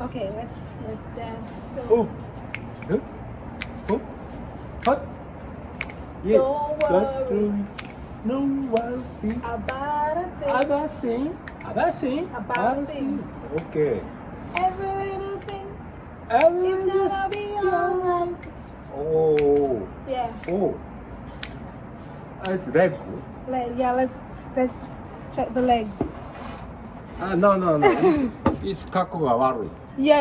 Okay, let's dance. Oh. Huh? Oh. Hot. Yeah. Don't worry. No worry. About a thing. About sing. About sing. About sing. Okay. Every little thing Everything is gonna be alright. Oh. Yeah. Oh. It's leg. Yeah, let's check the legs. No. It's 格好が悪い. Yeah.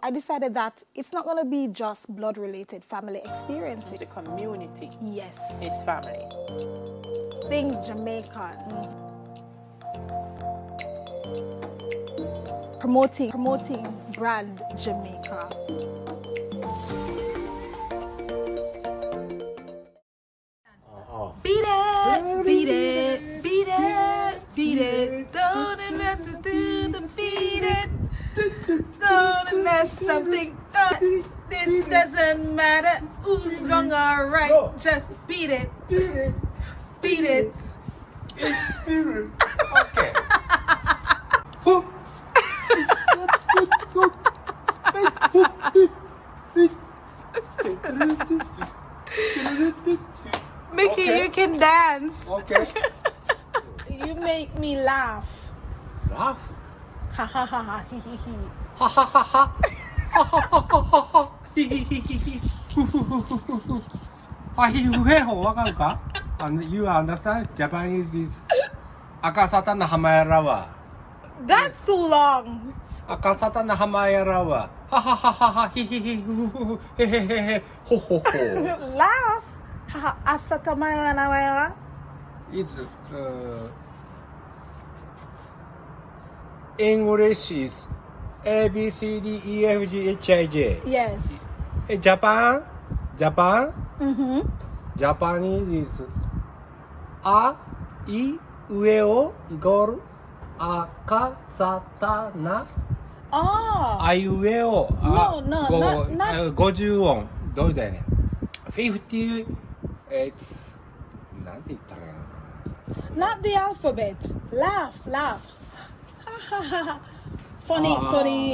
I decided that it's not gonna be just blood-related family experiences. The community Yes. is family. Things Jamaican. Promoting brand Jamaica. Beat it, beat it, beat it, beat it. Don't have to do the beat it. Don't that's something. It doesn't matter who's wrong or right. Just beat it, beat it. Okay. Hoop. Mickey, Okay. you can dance. Okay. You make me laugh. Laugh. Ha ha ha ha he he he. Ha ha ha ha. Ha ha ha ha ha ha. Hi hi hi hi hi.わかるか？You understand? Japanese is 赤沙汰な浜やらは That's too long. 赤沙汰な浜やらははははははひひひふふふへへへへほほほ Laugh. Ha ha asatamaya na It's English is A B C D E F G H I J. Yes. Japan? Mm-hmm. Japanese is あいうえおイコール赤さたな Oh. あいうえお No, not 50音どうだよね50 it's なんて言ったらいいの Not the alphabet. Laugh. Ha ha ha ha. Funny,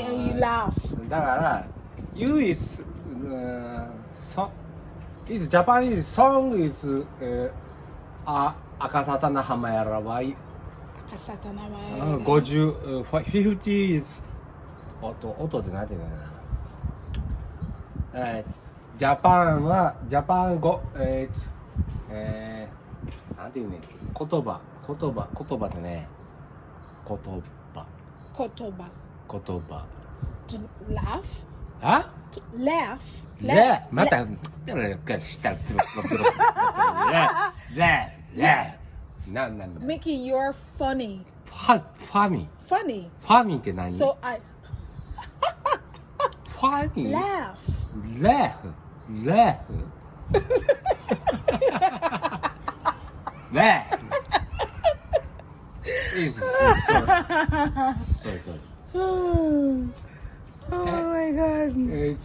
and you laugh. だから You is is Japanese song is 赤さたな浜やらはAsatanamaya. 50 50 is 音でなんて言うんだろうなジャパンはジャパン語なんて言うね言葉でね言葉 Kotoba. To laugh. あ To laugh. またしたなんだ Mickey, you're funny. ファミ Funny. ファミって何 So I ファミ laugh. レフレいいですそうOh my god. 言っ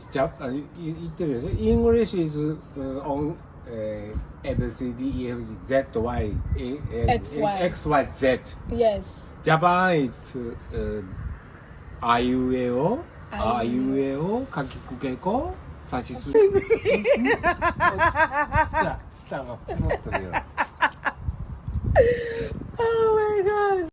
てるよね English is on ABCD EFG XYZ Yes. Japan is あいうえおあいうえおかきくけこさしすじゃあもっと言う Oh my god.